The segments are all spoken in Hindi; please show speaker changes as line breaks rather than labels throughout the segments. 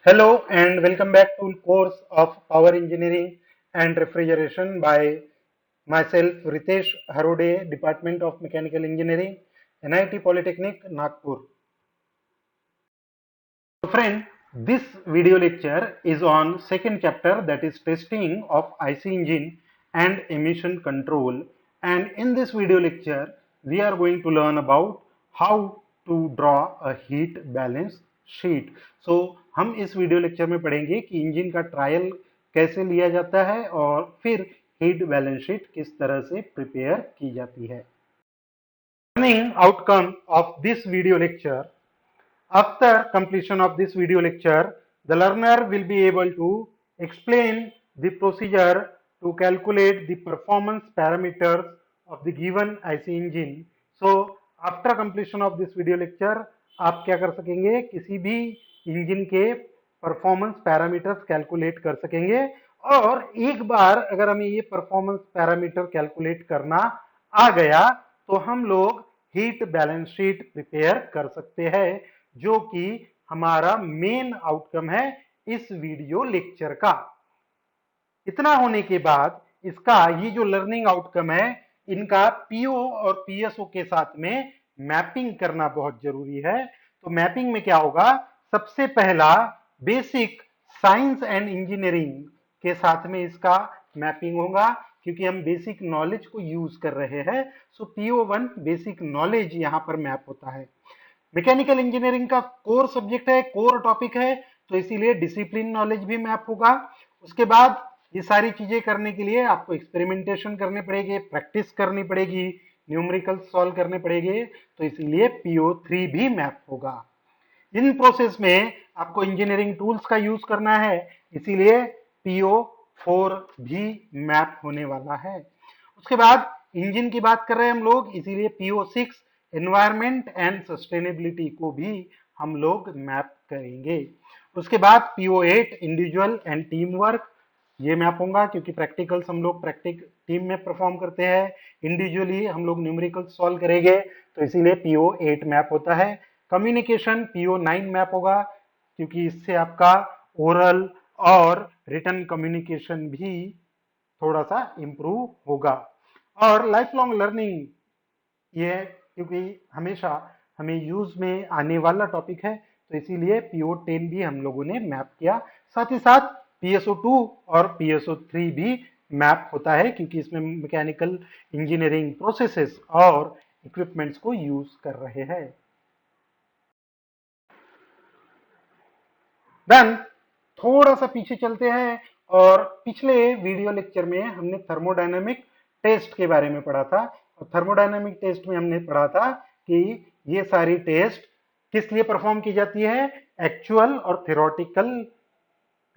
Hello and welcome back to course of Power Engineering and Refrigeration by myself Ritesh Harode, Department of Mechanical Engineering, NIT Polytechnic, Nagpur. So friend, this video lecture is on second chapter, that is testing of IC engine and emission control, and in this video lecture we are going to learn about how to draw a heat balance sheet. So हम इस वीडियो लेक्चर में पढ़ेंगे कि इंजन का ट्रायल कैसे लिया जाता है और फिर हीट बैलेंस शीट किस तरह से प्रिपेयर की जाती है. Learning outcome of this video lecture. After completion of this video lecture, the learner will be able to explain the procedure to calculate the performance parameters of the given IC engine. So, after completion of this video lecture, आप क्या कर सकेंगे, किसी भी इंजन के परफॉर्मेंस पैरामीटर्स कैलकुलेट कर सकेंगे. और एक बार अगर हमें ये परफॉर्मेंस पैरामीटर कैलकुलेट करना आ गया तो हम लोग हीट बैलेंस शीट प्रिपेयर कर सकते हैं, जो कि हमारा मेन आउटकम है इस वीडियो लेक्चर का. इतना होने के बाद इसका ये जो लर्निंग आउटकम है, इनका पीओ और पीएसओ के साथ में मैपिंग करना बहुत जरूरी है. तो मैपिंग में क्या होगा, सबसे पहला बेसिक साइंस एंड इंजीनियरिंग के साथ में इसका मैपिंग होगा, क्योंकि हम बेसिक नॉलेज को यूज कर रहे हैं. सो PO1 बेसिक नॉलेज यहां पर मैप होता है. मैकेनिकल इंजीनियरिंग का कोर सब्जेक्ट है, कोर टॉपिक है, तो इसीलिए डिसिप्लिन नॉलेज भी मैप होगा. उसके बाद ये सारी चीजें करने के लिए आपको एक्सपेरिमेंटेशन करने पड़ेगी, प्रैक्टिस करनी पड़ेगी, न्यूमेरिकल सॉल्व करने पड़ेंगे, तो इसीलिए PO3 भी मैप होगा. इन प्रोसेस में आपको इंजीनियरिंग टूल्स का यूज करना है, इसीलिए PO4 भी मैप होने वाला है. उसके बाद इंजन की बात कर रहे हैं हम लोग, इसीलिए PO6 एनवायरमेंट एंड सस्टेनेबिलिटी को भी हम लोग मैप करेंगे. उसके बाद PO8 individual and team work, ये मैप होगा, क्योंकि प्रैक्टिकल्स हम लोग प्रैक्टिक टीम में परफॉर्म करते हैं, इंडिविजुअली हम लोग न्यूमेरिकल सॉल्व करेंगे, तो इसीलिए PO8 मैप होता है. कम्युनिकेशन PO9 मैप होगा, क्योंकि इससे आपका ओरल और रिटन कम्युनिकेशन भी थोड़ा सा इंप्रूव होगा. और लाइफ लॉन्ग लर्निंग, ये क्योंकि हमेशा हमें यूज में आने वाला टॉपिक है, तो इसीलिए PO10 भी हम लोगों ने मैप किया. साथ ही साथ PSO2 और PSO3 भी मैप होता है, क्योंकि इसमें मैकेनिकल इंजीनियरिंग प्रोसेसेस और इक्विपमेंट्स को यूज कर रहे हैं. देन थोड़ा सा पीछे चलते हैं, और पिछले वीडियो लेक्चर में हमने थर्मोडायनामिक टेस्ट के बारे में पढ़ा था. और थर्मोडायनामिक टेस्ट में हमने पढ़ा था कि ये सारी टेस्ट किस लिए परफॉर्म की जाती है, एक्चुअल और थ्योरेटिकल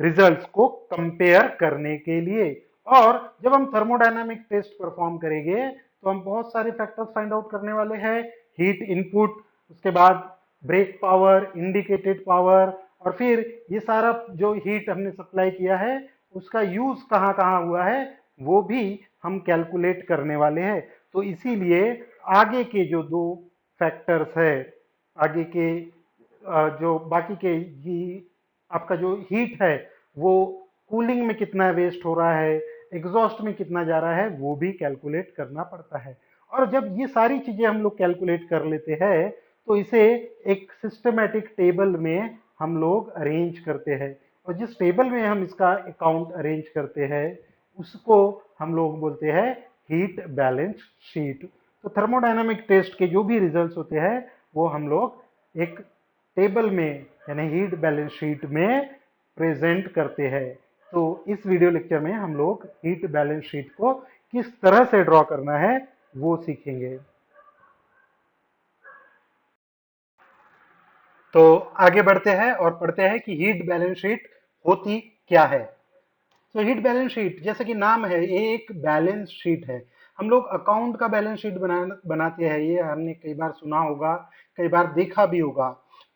रिजल्ट्स को कंपेयर करने के लिए. और जब हम थर्मोडायनामिक टेस्ट परफॉर्म करेंगे तो हम बहुत सारे फैक्टर्स फाइंड आउट करने वाले हैं. हीट इनपुट, उसके बाद ब्रेक पावर, इंडिकेटेड पावर, और फिर ये सारा जो हीट हमने सप्लाई किया है उसका यूज कहाँ कहाँ हुआ है वो भी हम कैलकुलेट करने वाले हैं. तो इसीलिए आगे के जो दो फैक्टर्स है, आगे के जो बाकी के ये आपका जो हीट है वो कूलिंग में कितना वेस्ट हो रहा है, एग्जॉस्ट में कितना जा रहा है, वो भी कैलकुलेट करना पड़ता है. और जब ये सारी चीजें हम लोग कैलकुलेट कर लेते हैं तो इसे एक सिस्टमेटिक टेबल में हम लोग अरेंज करते हैं, और जिस टेबल में हम इसका अकाउंट अरेंज करते हैं उसको हम लोग बोलते हैं हीट बैलेंस शीट. तो थर्मोडायनामिक टेस्ट के जो भी रिजल्ट्स होते हैं वो हम लोग एक टेबल में यानी हीट बैलेंस शीट में प्रेजेंट करते हैं. तो इस वीडियो लेक्चर में हम लोग हीट बैलेंस शीट को किस तरह से ड्रॉ करना है वो सीखेंगे. तो आगे बढ़ते हैं और पढ़ते हैं कि हीट बैलेंस शीट होती क्या है. तो हीट बैलेंस शीट, जैसे कि नाम है, ये एक बैलेंस शीट है. हम लोग अकाउंट का बैलेंस शीट बनाते हैं, ये हमने कई बार सुना होगा, कई बार देखा भी होगा.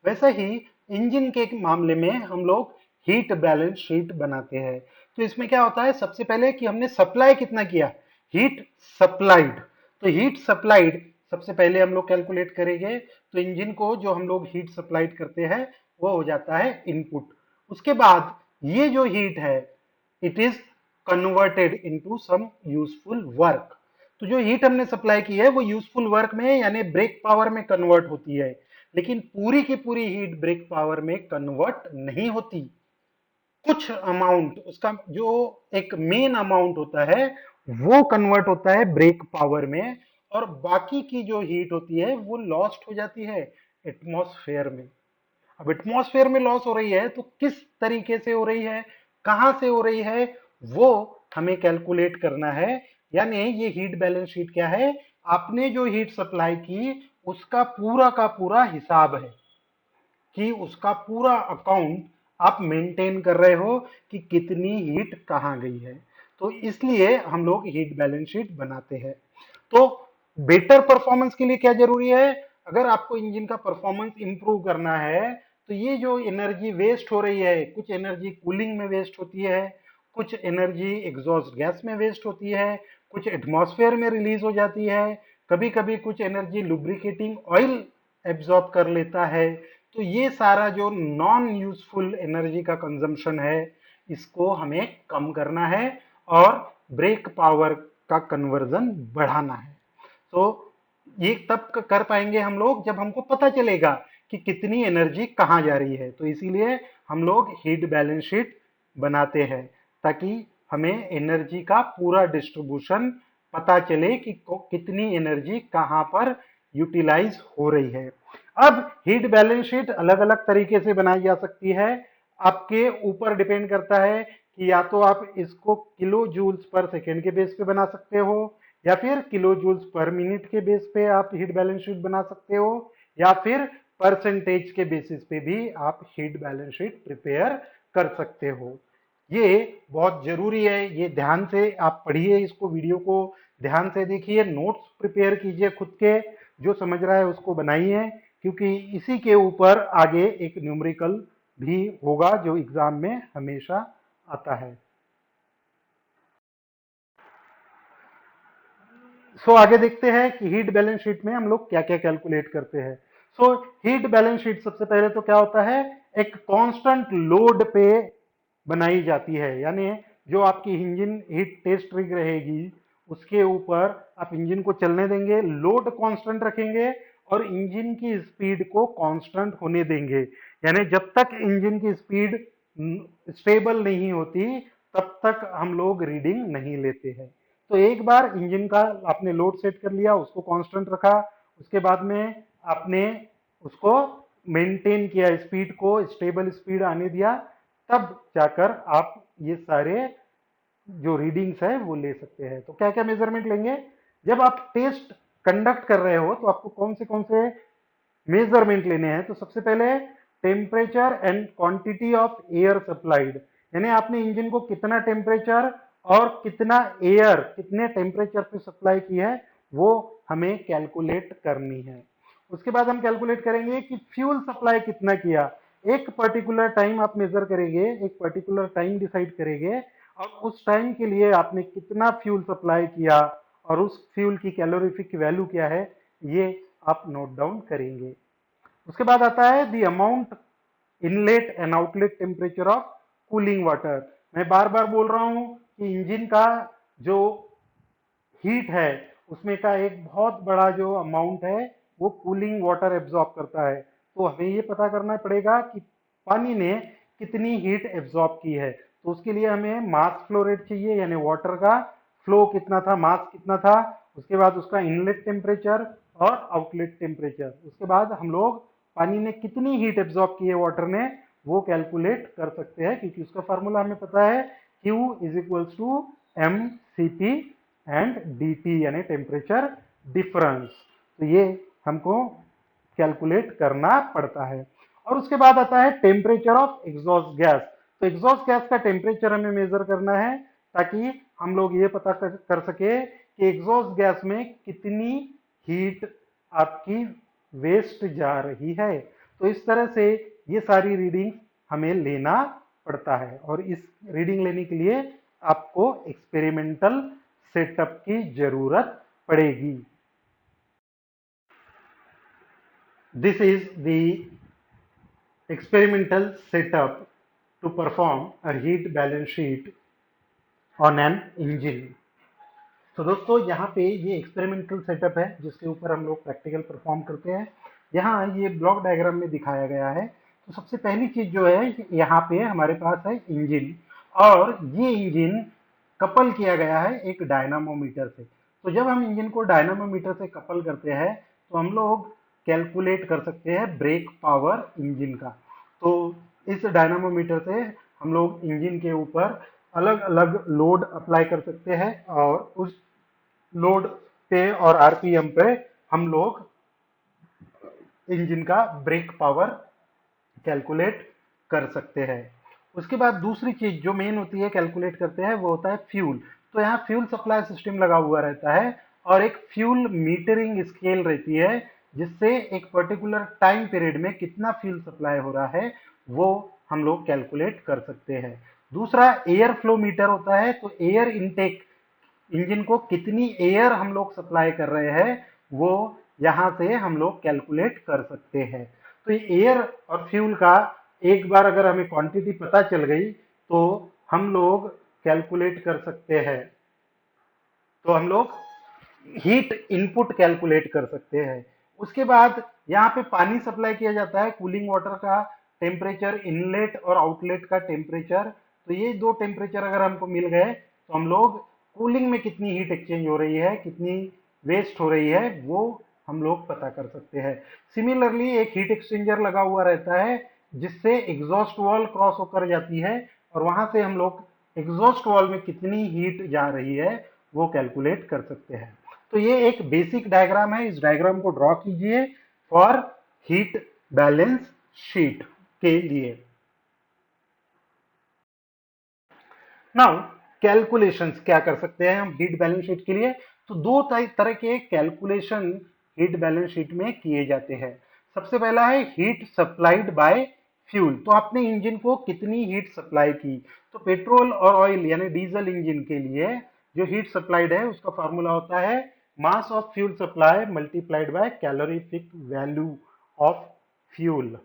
वैसे ही इंजन के मामले में हम लोग हीट बैलेंस शीट बनाते हैं. तो इसमें क्या होता है, सबसे पहले कि हमने सप्लाई कितना किया, हीट सप्लाइड. तो हीट सप्लाइड सबसे पहले हम लोग कैलकुलेट करेंगे. तो इंजन को जो हम लोग हीट सप्लाइड करते हैं वो हो जाता है इनपुट. उसके बाद ये जो हीट है it is converted into some useful work. तो जो हीट हमने सप्लाई की है वो यूजफुल वर्क में यानी ब्रेक पावर में कन्वर्ट होती है, लेकिन पूरी की पूरी हीट ब्रेक पावर में कन्वर्ट नहीं होती। कुछ अमाउंट उसका जो एक मेन अमाउंट होता है वो कन्वर्ट होता है ब्रेक पावर में, और बाकी की जो हीट होती है वो लॉस्ट हो जाती है एटमॉस्फेयर में। अब एटमॉस्फेयर में लॉस हो रही है तो किस तरीके से हो रही है, कहां से हो रही है, वो हमें कैलकुलेट करना है। यानी ये हीट बैलेंस शीट क्या है, आपने जो हीट सप्लाई की उसका पूरा का पूरा हिसाब है कि उसका पूरा अकाउंट आप मेंटेन कर रहे हो कि कितनी हीट कहां गई है। तो इसलिए हम लोग हीट बैलेंस शीट बनाते हैं। तो बेटर परफॉर्मेंस के लिए क्या जरूरी है, अगर आपको इंजन का परफॉर्मेंस इंप्रूव करना है तो ये जो एनर्जी वेस्ट हो रही है, कुछ एनर्जी कूलिंग में वेस्ट होती है, कुछ एनर्जी एग्जॉस्ट गैस में वेस्ट होती है, कुछ एटमॉस्फेयर में रिलीज हो जाती है, कभी कभी कुछ एनर्जी लुब्रिकेटिंग ऑयल एब्जॉर्ब कर लेता है। तो ये सारा जो नॉन यूजफुल एनर्जी का कंजम्पशन है इसको हमें कम करना है और ब्रेक पावर का कन्वर्जन बढ़ाना है। तो ये तब कर पाएंगे हम लोग जब हमको पता चलेगा कि कितनी एनर्जी कहाँ जा रही है। तो इसीलिए हम लोग हीट बैलेंस शीट बनाते हैं ताकि हमें एनर्जी का पूरा डिस्ट्रीब्यूशन पता चले कि कितनी एनर्जी कहाँ पर यूटिलाइज हो रही है। अब हीट बैलेंस शीट अलग अलग तरीके से बनाई जा सकती है, आपके ऊपर डिपेंड करता है कि या तो आप इसको किलो जूल्स पर सेकेंड के बेस पे बना सकते हो, या फिर किलो जूल्स पर मिनट के बेस पे आप हीट बैलेंस शीट बना सकते हो, या फिर परसेंटेज के बेसिस पे भी आप हीट बैलेंस शीट प्रिपेयर कर सकते हो। ये बहुत जरूरी है, ये ध्यान से आप पढ़िए, इसको वीडियो को ध्यान से देखिए, नोट्स प्रिपेयर कीजिए खुद के, जो समझ रहा है उसको बनाइए, क्योंकि इसी के ऊपर आगे एक न्यूमेरिकल भी होगा जो एग्जाम में हमेशा आता है। आगे देखते हैं कि हीट बैलेंस शीट में हम लोग क्या क्या कैलकुलेट करते हैं। हीट बैलेंस शीट सबसे पहले तो क्या होता है, एक कांस्टेंट लोड पे बनाई जाती है, यानी जो आपकी इंजन हीट टेस्ट रिग रहेगी उसके ऊपर आप इंजन को चलने देंगे, लोड कांस्टेंट रखेंगे और इंजन की स्पीड को कांस्टेंट होने देंगे। यानी जब तक इंजन की स्पीड स्टेबल नहीं होती तब तक हम लोग रीडिंग नहीं लेते हैं। तो एक बार इंजन का आपने लोड सेट कर लिया, उसको कांस्टेंट रखा, उसके बाद में आपने उसको मेंटेन किया, स्पीड को स्टेबल स्पीड आने दिया, तब जाकर आप ये सारे जो रीडिंग्स है वो ले सकते हैं। तो क्या क्या मेजरमेंट लेंगे, जब आप टेस्ट कंडक्ट कर रहे हो तो आपको कौन से मेजरमेंट लेने हैं। तो सबसे पहले temperature and quantity of air supplied, यानी आपने इंजन को कितना टेम्परेचर और कितना एयर कितने टेम्परेचर पे सप्लाई की है वो हमें कैलकुलेट करनी है। उसके बाद हम कैलकुलेट करेंगे कि फ्यूल सप्लाई कितना किया, एक पर्टिकुलर टाइम आप मेजर करेंगे, एक पर्टिकुलर टाइम डिसाइड करेंगे और उस टाइम के लिए आपने कितना फ्यूल सप्लाई किया और उस फ्यूल की कैलोरीफिक वैल्यू क्या है ये आप नोट डाउन करेंगे। उसके बाद आता है the amount inlet and outlet temperature of cooling water. मैं बार बार बोल रहा हूं कि इंजन का जो हीट है उसमें का एक बहुत बड़ा जो अमाउंट है वो कूलिंग वाटर एब्जॉर्ब करता है। तो हमें ये पता करना पड़ेगा कि पानी ने कितनी हीट एब्जॉर्ब की है। तो उसके लिए हमें मास फ्लो रेट चाहिए, यानी वाटर का फ्लो कितना था, मास कितना था, उसके बाद उसका इनलेट टेम्परेचर और आउटलेट टेम्परेचर, उसके बाद हम लोग पानी ने कितनी हीट एब्जॉर्ब की है वाटर ने वो कैलकुलेट कर सकते हैं, क्योंकि उसका फार्मूला हमें पता है Q is equals to M C P and D T, यानी टेम्परेचर डिफरेंस। तो ये हमको कैलकुलेट करना पड़ता है। और उसके बाद आता है टेम्परेचर ऑफ एग्जॉस्ट गैस। तो एग्जॉस्ट गैस का टेम्परेचर हमें मेजर करना है ताकि हम लोग ये पता कर सके कि एग्जॉस्ट गैस में कितनी हीट आपकी वेस्ट जा रही है। तो इस तरह से ये सारी रीडिंग हमें लेना पड़ता है और इस रीडिंग लेने के लिए आपको एक्सपेरिमेंटल सेटअप की जरूरत पड़ेगी। This is the experimental setup to perform a heat balance sheet on an engine. तो दोस्तों यहाँ पे ये एक्सपेरिमेंटल सेटअप है जिसके ऊपर हम लोग प्रैक्टिकल परफॉर्म करते हैं। यहाँ ये ब्लॉक डायग्राम में दिखाया गया है। तो सबसे पहली चीज जो है, यहाँ पे हमारे पास है इंजन, और ये इंजन कपल किया गया है एक डायनामोमीटर से। तो जब हम इंजन को डायनामोमीटर से कपल करते हैं तो हम लोग कैलकुलेट कर सकते हैं ब्रेक पावर इंजन का। तो इस डायनामोमीटर से हम लोग इंजन के ऊपर अलग अलग लोड अप्लाई कर सकते हैं, और उस लोड पे और आरपीएम पे हम लोग इंजन का ब्रेक पावर कैलकुलेट कर सकते हैं। उसके बाद दूसरी चीज जो मेन होती है कैलकुलेट करते हैं वो होता है फ्यूल। तो यहाँ फ्यूल सप्लाई सिस्टम लगा हुआ रहता है और एक फ्यूल मीटरिंग स्केल रहती है जिससे एक पर्टिकुलर टाइम पीरियड में कितना फ्यूल सप्लाई हो रहा है वो हम लोग कैलकुलेट कर सकते हैं। दूसरा एयर फ्लो मीटर होता है। तो एयर इनटेक, इंजन को कितनी एयर हम लोग सप्लाई कर रहे हैं वो यहां से हम लोग कैलकुलेट कर सकते हैं। तो ये एयर और फ्यूल का एक बार अगर हमें क्वांटिटी पता चल गई तो हम लोग कैलकुलेट कर सकते हैं। तो हम लोग हीट इनपुट कैलकुलेट कर सकते हैं। उसके बाद यहाँ पे पानी सप्लाई किया जाता है, कूलिंग वाटर का टेम्परेचर, इनलेट और आउटलेट का टेम्परेचर। तो ये दो टेम्परेचर अगर हमको मिल गए तो हम लोग कूलिंग में कितनी हीट एक्सचेंज हो रही है, कितनी वेस्ट हो रही है, वो हम लोग पता कर सकते हैं। सिमिलरली एक हीट एक्सचेंजर लगा हुआ रहता है जिससे एग्जॉस्ट वॉल क्रॉस होकर जाती है, और वहां से हम लोग एग्जॉस्ट वॉल में कितनी हीट जा रही है वो कैलकुलेट कर सकते हैं। तो ये एक बेसिक डायग्राम है, इस डायग्राम को ड्रॉ कीजिए फॉर हीट बैलेंस शीट के लिए। नाउ कैलकुलेशंस क्या कर सकते हैं हम हीट बैलेंस शीट के लिए। तो दो तरह के कैलकुलेशन हीट बैलेंस शीट में किए जाते हैं। सबसे पहला है हीट सप्लाइड बाय फ्यूल। तो आपने इंजन को कितनी हीट सप्लाई की। तो पेट्रोल और ऑयल यानी डीजल इंजन के लिए जो हीट सप्लाइड है उसका फॉर्मूला होता है mass of fuel supply multiplied by calorific value of fuel.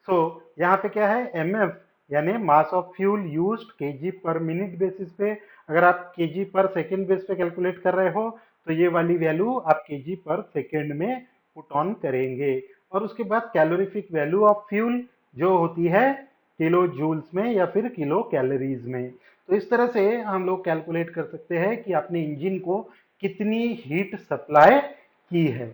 So यहाँ पे क्या है, एम एफ यानी mass of fuel used kg per minute basis पे। अगर आप केजी पर सेकेंड बेस पे कैलकुलेट कर रहे हो तो ये वाली वैल्यू आप केजी पर सेकेंड में पुट ऑन करेंगे। और उसके बाद कैलोरीफिक वैल्यू ऑफ फ्यूल जो होती है किलो जूल्स में या फिर किलो कैलोरीज में। तो इस तरह से हम लोग कैलकुलेट कर सकते हैं कि आपने इंजन को कितनी हीट सप्लाई की है।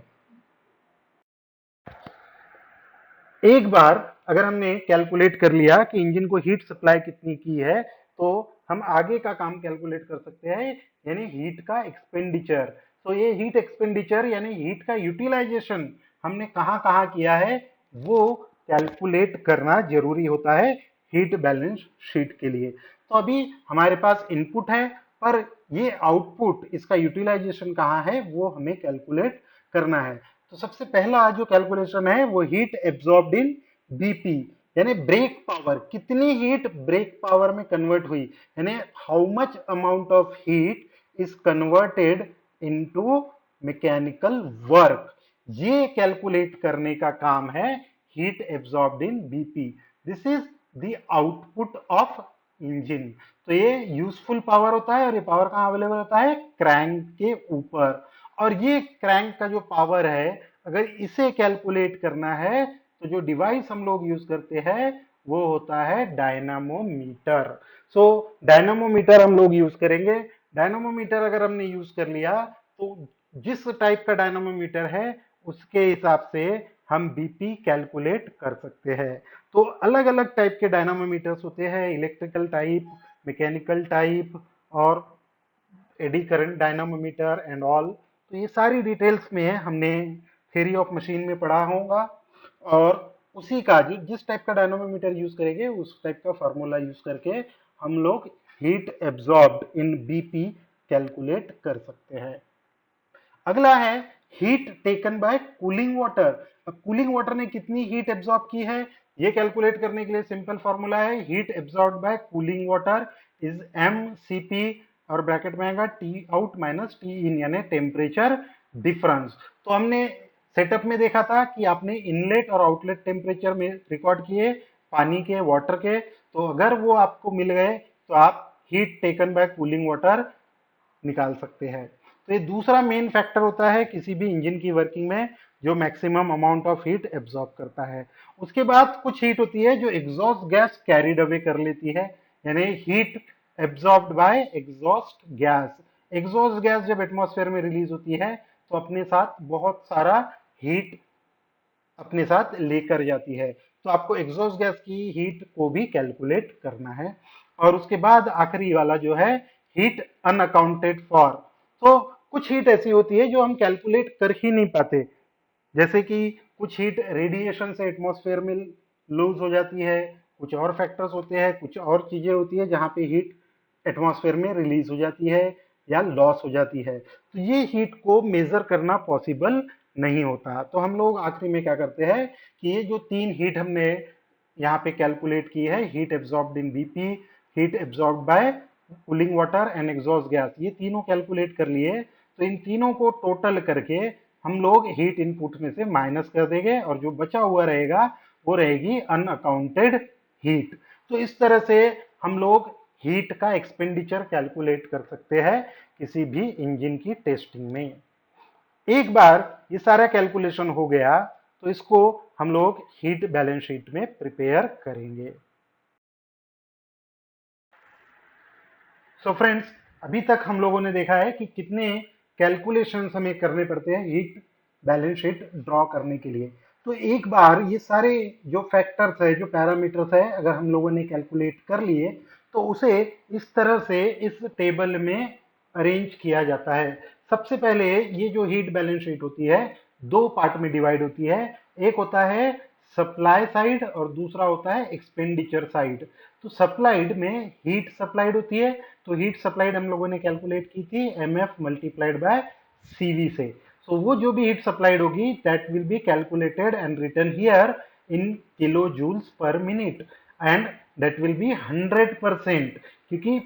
एक बार अगर हमने कैलकुलेट कर लिया कि इंजन को हीट सप्लाई कितनी की है तो हम आगे का काम कैलकुलेट कर सकते हैं, यानी हीट का एक्सपेंडिचर। तो ये हीट एक्सपेंडिचर यानी हीट का यूटिलाइजेशन हमने कहाँ कहाँ किया है वो कैलकुलेट करना जरूरी होता है हीट बैलेंस शीट के लिए। तो अभी हमारे पास इनपुट है पर ये आउटपुट, इसका यूटिलाइजेशन कहाँ है वो हमें कैलकुलेट करना है। तो सबसे पहला जो कैलकुलेशन है वो हीट एब्जॉर्ब्ड इन बीपी, यानी ब्रेक पावर, कितनी हीट ब्रेक पावर में कन्वर्ट हुई, यानी how much amount of heat is converted into mechanical work. ये कैलकुलेट करने का काम है heat absorbed in BP. This is the output of engine. तो ये यूजफुल पावर होता है और ये पावर कहाँ अवेलेबल होता है, क्रैंक के ऊपर। और ये क्रैंक का जो पावर है अगर इसे कैलकुलेट करना है तो जो डिवाइस हम लोग यूज करते हैं वो होता है डायनामोमीटर। सो डायनामोमीटर हम लोग यूज करेंगे। डायनामोमीटर अगर हमने यूज कर लिया तो जिस टाइप का डायनामोमीटर है उसके हिसाब से हम बीपी कैलकुलेट कर सकते हैं। तो अलग अलग टाइप के डायनामोमीटर्स होते हैं, इलेक्ट्रिकल टाइप, मैकेनिकल टाइप और eddy current dynamometer and all. तो ये सारी डिटेल्स में हमने थ्योरी ऑफ मशीन में पढ़ा होगा, और उसी का जिस टाइप का डायनामोमीटर यूज करेंगे उस टाइप का फार्मूला यूज करके हम लोग हीट एब्जॉर्ब्ड इन बीपी कैलकुलेट कर सकते हैं। अगला है heat taken by cooling water. Cooling water ने कितनी हीट एब्जॉर्ब की है ये कैलकुलेट करने के लिए सिंपल फॉर्मूला है heat absorb by cooling water is M C P, और ब्रैकेट में आएगा T out minus T in, यानी टेम्परेचर डिफरेंस। तो हमने सेटअप में देखा था कि आपने इनलेट और आउटलेट टेम्परेचर में रिकॉर्ड किए पानी के, वाटर के, तो अगर वो आपको मिल गए तो आप heat taken by cooling water निकाल सकते हैं। तो ये दूसरा मेन फैक्टर होता है किसी भी इंजन की वर्किंग में, जो maximum amount of heat absorb करता है। उसके बाद कुछ हीट होती है जो एग्जॉस्ट गैस कैरिड अवे कर लेती है, यानी heat absorbed bye exhaust gas. Exhaust gas जब एटमॉस्फेयर में रिलीज होती है तो अपने साथ बहुत सारा हीट अपने साथ लेकर जाती है। तो आपको एग्जॉस्ट गैस की हीट को भी कैलकुलेट करना है। और उसके बाद आखिरी वाला जो है हीट अनअकाउंटेड फॉर। तो कुछ हीट ऐसी होती है जो हम कैलकुलेट कर ही नहीं पाते, जैसे कि कुछ हीट रेडिएशन से एटमॉस्फेयर में लूज हो जाती है, कुछ और फैक्टर्स होते हैं, कुछ और चीजें होती है जहां पे हीट एटमॉस्फेयर में रिलीज हो जाती है या लॉस हो जाती है। तो ये हीट को मेजर करना पॉसिबल नहीं होता। तो हम लोग आखिरी में क्या करते हैं कि ये जो तीन हीट हमने यहाँ पे कैलकुलेट की है, heat absorbed in BP, heat absorbed bye cooling water and exhaust gas, ये तीनों कैलकुलेट कर लिए। तो इन तीनों को टोटल करके हम लोग हीट इनपुट में से माइनस कर देंगे और जो बचा हुआ रहेगा वो रहेगी अनअकाउंटेड हीट। तो इस तरह से हम लोग हीट का एक्सपेंडिचर कैलकुलेट कर सकते हैं किसी भी इंजन की टेस्टिंग में। एक बार ये सारा कैलकुलेशन हो गया तो इसको हम लोग हीट बैलेंस शीट में प्रिपेयर करेंगे। सो फ्रेंड्स, अभी तक हम लोगों ने देखा है कि कितने कैलकुलेशंस हमें करने पड़ते हैं हीट बैलेंस शीट ड्रॉ करने के लिए। तो एक बार ये सारे जो फैक्टर्स है, जो पैरामीटर्स है, अगर हम लोगों ने कैलकुलेट कर लिए तो उसे इस तरह से इस टेबल में अरेंज किया जाता है। सबसे पहले ये जो हीट बैलेंस शीट होती है दो पार्ट में डिवाइड होती है। एक होता है सप्लाई साइड और दूसरा होता है एक्सपेंडिचर साइड। तो सप्लाइड में हीट सप्लाइड होती है, तो हीट सप्लाइड हम लोगों ने कैलकुलेट की थी एमएफ मल्टीप्लाइड बाय सीवी से। सो वो जो भी हीट सप्लाइड होगी that will be calculated and written here in kilo joules per minute, and that will be 100%, क्योंकि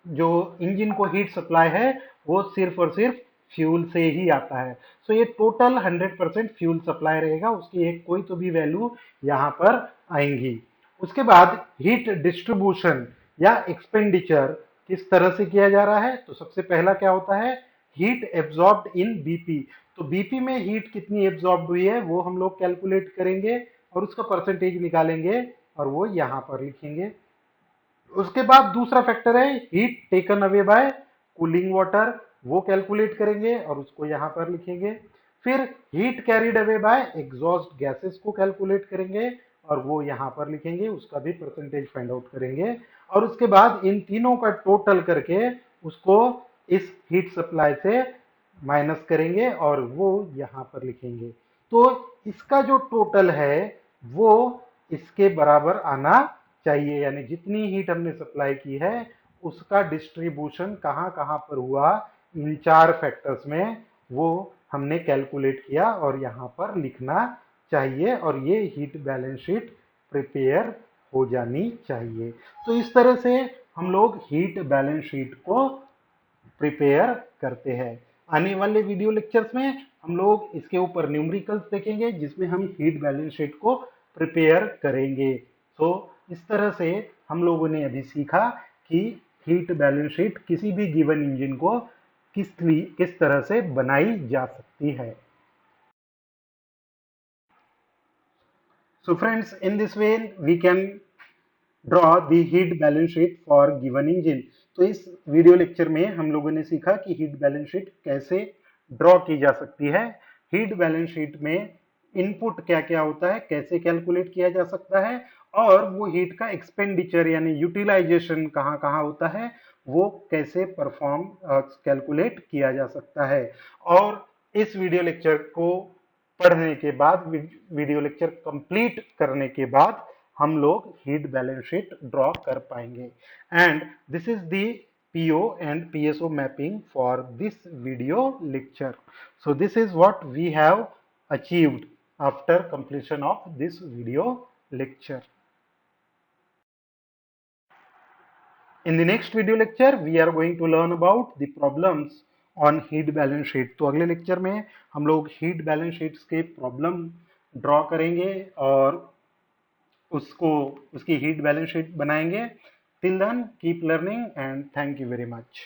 जो इंजन को हीट सप्लाई है वो सिर्फ और सिर्फ फ्यूल से ही आता है। सो ये टोटल 100% फ्यूल सप्लाई रहेगा, उसकी एक कोई तो भी वैल्यू यहाँ पर आएंगी। उसके बाद हीट डिस्ट्रीब्यूशन या एक्सपेंडिचर किस तरह से किया जा रहा है, तो सबसे पहला क्या होता है हीट एब्जॉर्ब्ड इन बीपी। तो बीपी में हीट कितनी एब्जॉर्ब हुई है वो हम लोग कैलकुलेट करेंगे और उसका परसेंटेज निकालेंगे और वो यहाँ पर लिखेंगे। उसके बाद दूसरा फैक्टर है heat taken away by cooling water, वो कैलकुलेट करेंगे और उसको यहां पर लिखेंगे। फिर heat carried away by exhaust gases को कैलकुलेट करेंगे और वो यहां पर लिखेंगे, उसका भी परसेंटेज फाइंड आउट करेंगे। और उसके बाद इन तीनों का टोटल करके उसको इस हीट सप्लाई से माइनस करेंगे और वो यहां पर लिखेंगे। तो इसका जो टोटल है वो इसके बराबर आना चाहिए, यानी जितनी हीट हमने सप्लाई की है उसका डिस्ट्रीब्यूशन कहाँ कहाँ पर हुआ इन चार फैक्टर्स में, वो हमने कैलकुलेट किया और यहाँ पर लिखना चाहिए और ये हीट बैलेंस शीट प्रिपेयर हो जानी चाहिए। तो इस तरह से हम लोग हीट बैलेंस शीट को प्रिपेयर करते हैं। आने वाले वीडियो लेक्चर्स में हम लोग इसके ऊपर न्यूमेरिकल्स देखेंगे जिसमें हम हीट बैलेंस शीट को प्रिपेयर करेंगे। तो इस तरह से हम लोगों ने अभी सीखा कि हीट बैलेंस शीट किसी भी गिवन इंजन को किस तरह से बनाई जा सकती है। So friends, in this way we can draw the heat balance sheet for given engine. तो इस वीडियो लेक्चर में हम लोगों ने सीखा कि हीट बैलेंस शीट कैसे ड्रॉ की जा सकती है, हीट बैलेंस शीट में इनपुट क्या क्या होता है, कैसे कैलकुलेट किया जा सकता है, और वो हीट का एक्सपेंडिचर यानी यूटिलाइजेशन कहाँ कहाँ होता है वो कैसे परफॉर्म कैलकुलेट किया जा सकता है। और इस वीडियो लेक्चर को पढ़ने के बाद, वीडियो लेक्चर कंप्लीट करने के बाद हम लोग हीट बैलेंस शीट ड्रॉ कर पाएंगे। And this is the PO and PSO mapping for this video lecture. So this is what we have achieved after completion of this video lecture. In the next video lecture we are going to learn about the problems on heat balance sheet. तो अगले लेक्चर में हम लोग हीट बैलेंस शीट्स के प्रॉब्लम ड्रॉ करेंगे और उसको उसकी हीट बैलेंस शीट बनाएंगे. Till then keep learning and thank you very much.